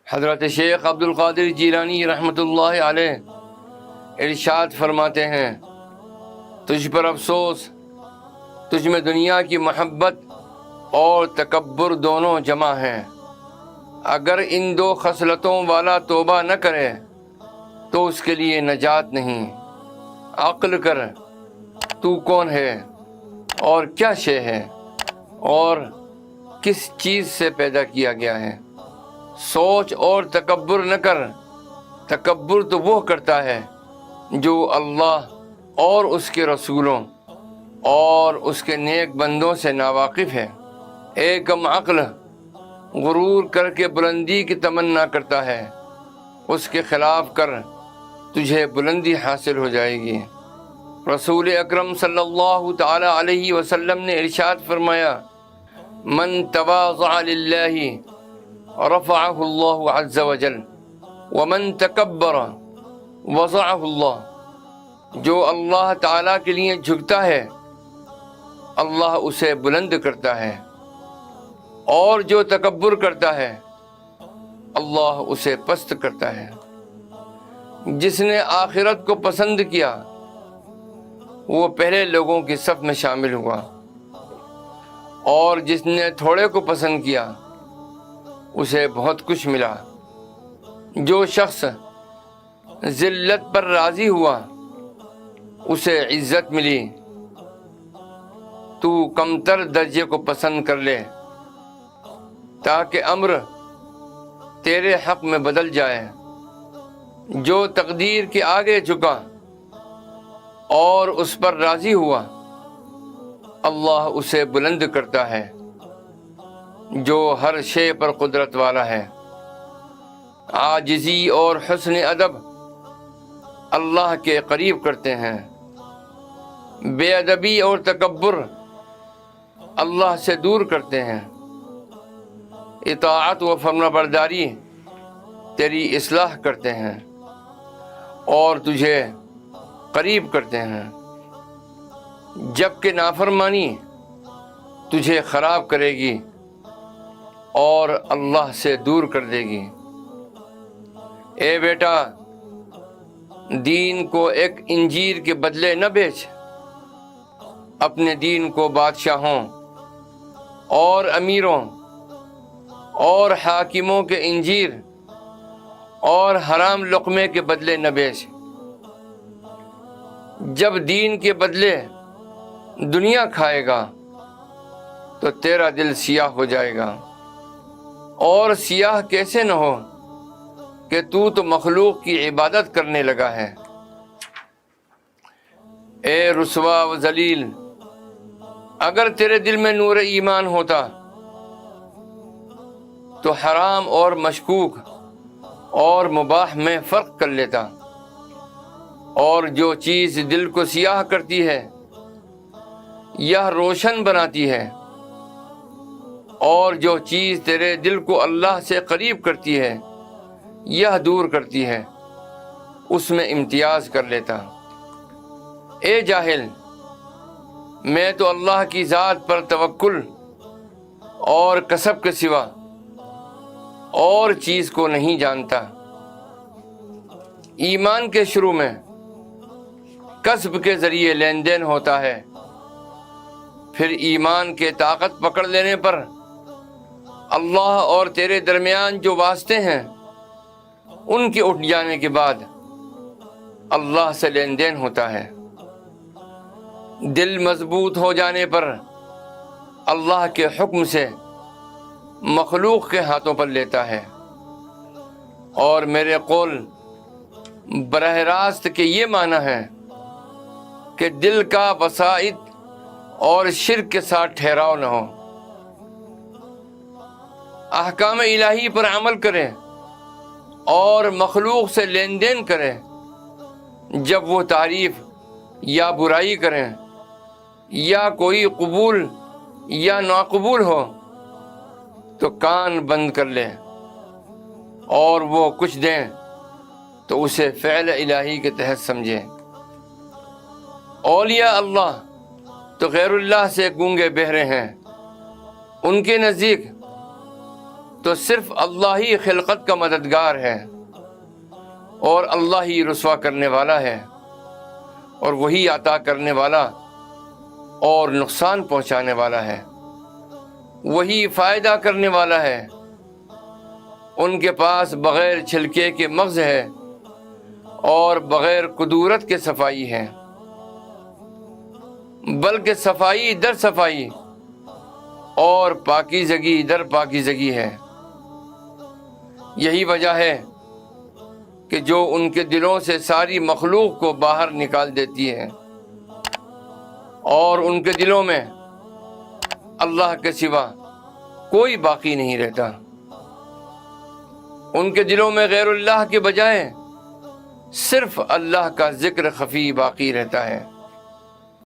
حضرت شیخ عبد القادر جیلانی رحمۃ اللہ علیہ ارشاد فرماتے ہیں، تجھ پر افسوس، تجھ میں دنیا کی محبت اور تکبر دونوں جمع ہیں۔ اگر ان دو خصلتوں والا توبہ نہ کرے تو اس کے لیے نجات نہیں۔ عقل کر، تو کون ہے اور کیا شے ہے اور کس چیز سے پیدا کیا گیا ہے۔ سوچ اور تکبر نہ کر، تکبر تو وہ کرتا ہے جو اللہ اور اس کے رسولوں اور اس کے نیک بندوں سے ناواقف ہے۔ اے کم عقل، غرور کر کے بلندی کی تمنا کرتا ہے، اس کے خلاف کر، تجھے بلندی حاصل ہو جائے گی۔ رسول اکرم صلی اللہ تعالی علیہ وسلم نے ارشاد فرمایا، من تواضع للہ رفعہ اللہ عز وجل ومن تکبر وضعہ اللہ۔ جو اللہ تعالیٰ کے لیے جھکتا ہے اللہ اسے بلند کرتا ہے، اور جو تکبر کرتا ہے اللہ اسے پست کرتا ہے۔ جس نے آخرت کو پسند کیا وہ پہلے لوگوں کی صف میں شامل ہوا، اور جس نے تھوڑے کو پسند کیا اسے بہت کچھ ملا۔ جو شخص ذلت پر راضی ہوا اسے عزت ملی۔ تو کمتر درجے کو پسند کر لے تاکہ امر تیرے حق میں بدل جائے۔ جو تقدیر کے آگے جھکا اور اس پر راضی ہوا اللہ اسے بلند کرتا ہے۔ جو ہر شے پر قدرت والا ہے۔ عاجزی اور حسن ادب اللہ کے قریب کرتے ہیں۔ بے ادبی اور تکبر اللہ سے دور کرتے ہیں۔ اطاعت و فرما برداری تیری اصلاح کرتے ہیں اور تجھے قریب کرتے ہیں، جبکہ نافرمانی تجھے خراب کرے گی اور اللہ سے دور کر دے گی۔ اے بیٹا، دین کو ایک انجیر کے بدلے نہ بیچ۔ اپنے دین کو بادشاہوں اور امیروں اور حاکموں کے انجیر اور حرام لقمے کے بدلے نہ بیچ۔ جب دین کے بدلے دنیا کھائے گا تو تیرا دل سیاہ ہو جائے گا، اور سیاہ کیسے نہ ہو کہ تو مخلوق کی عبادت کرنے لگا ہے۔ اے رسوا و ذلیل، اگر تیرے دل میں نور ایمان ہوتا تو حرام اور مشکوک اور مباح میں فرق کر لیتا، اور جو چیز دل کو سیاہ کرتی ہے یا روشن بناتی ہے، اور جو چیز تیرے دل کو اللہ سے قریب کرتی ہے یا دور کرتی ہے اس میں امتیاز کر لیتا۔ اے جاہل، میں تو اللہ کی ذات پر توکل اور کسب کے سوا اور چیز کو نہیں جانتا۔ ایمان کے شروع میں کسب کے ذریعے لین دین ہوتا ہے، پھر ایمان کے طاقت پکڑ لینے پر اللہ اور تیرے درمیان جو واسطے ہیں ان کے اٹھ جانے کے بعد اللہ سے لین دین ہوتا ہے۔ دل مضبوط ہو جانے پر اللہ کے حکم سے مخلوق کے ہاتھوں پر لیتا ہے، اور میرے قول براہ راست کے یہ معنی ہے کہ دل کا وسائط اور شرک کے ساتھ ٹھہراؤ نہ ہو، احکام الہی پر عمل کرے اور مخلوق سے لین دین کرے۔ جب وہ تعریف یا برائی کریں یا کوئی قبول یا ناقبول ہو تو کان بند کر لے، اور وہ کچھ دیں تو اسے فعل الہی کے تحت سمجھے۔ اولیاء اللہ تو غیر اللہ سے گونگے بہرے ہیں، ان کے نزدیک تو صرف اللہ ہی خلقت کا مددگار ہے اور اللہ ہی رسوا کرنے والا ہے، اور وہی عطا کرنے والا اور نقصان پہنچانے والا ہے، وہی فائدہ کرنے والا ہے۔ ان کے پاس بغیر چھلکے کے مغز ہے اور بغیر قدورت کے صفائی ہے، بلکہ صفائی در صفائی اور پاکیزگی در پاکیزگی ہے۔ یہی وجہ ہے کہ جو ان کے دلوں سے ساری مخلوق کو باہر نکال دیتی ہے، اور ان کے دلوں میں اللہ کے سوا کوئی باقی نہیں رہتا۔ ان کے دلوں میں غیر اللہ کے بجائے صرف اللہ کا ذکر خفی باقی رہتا ہے۔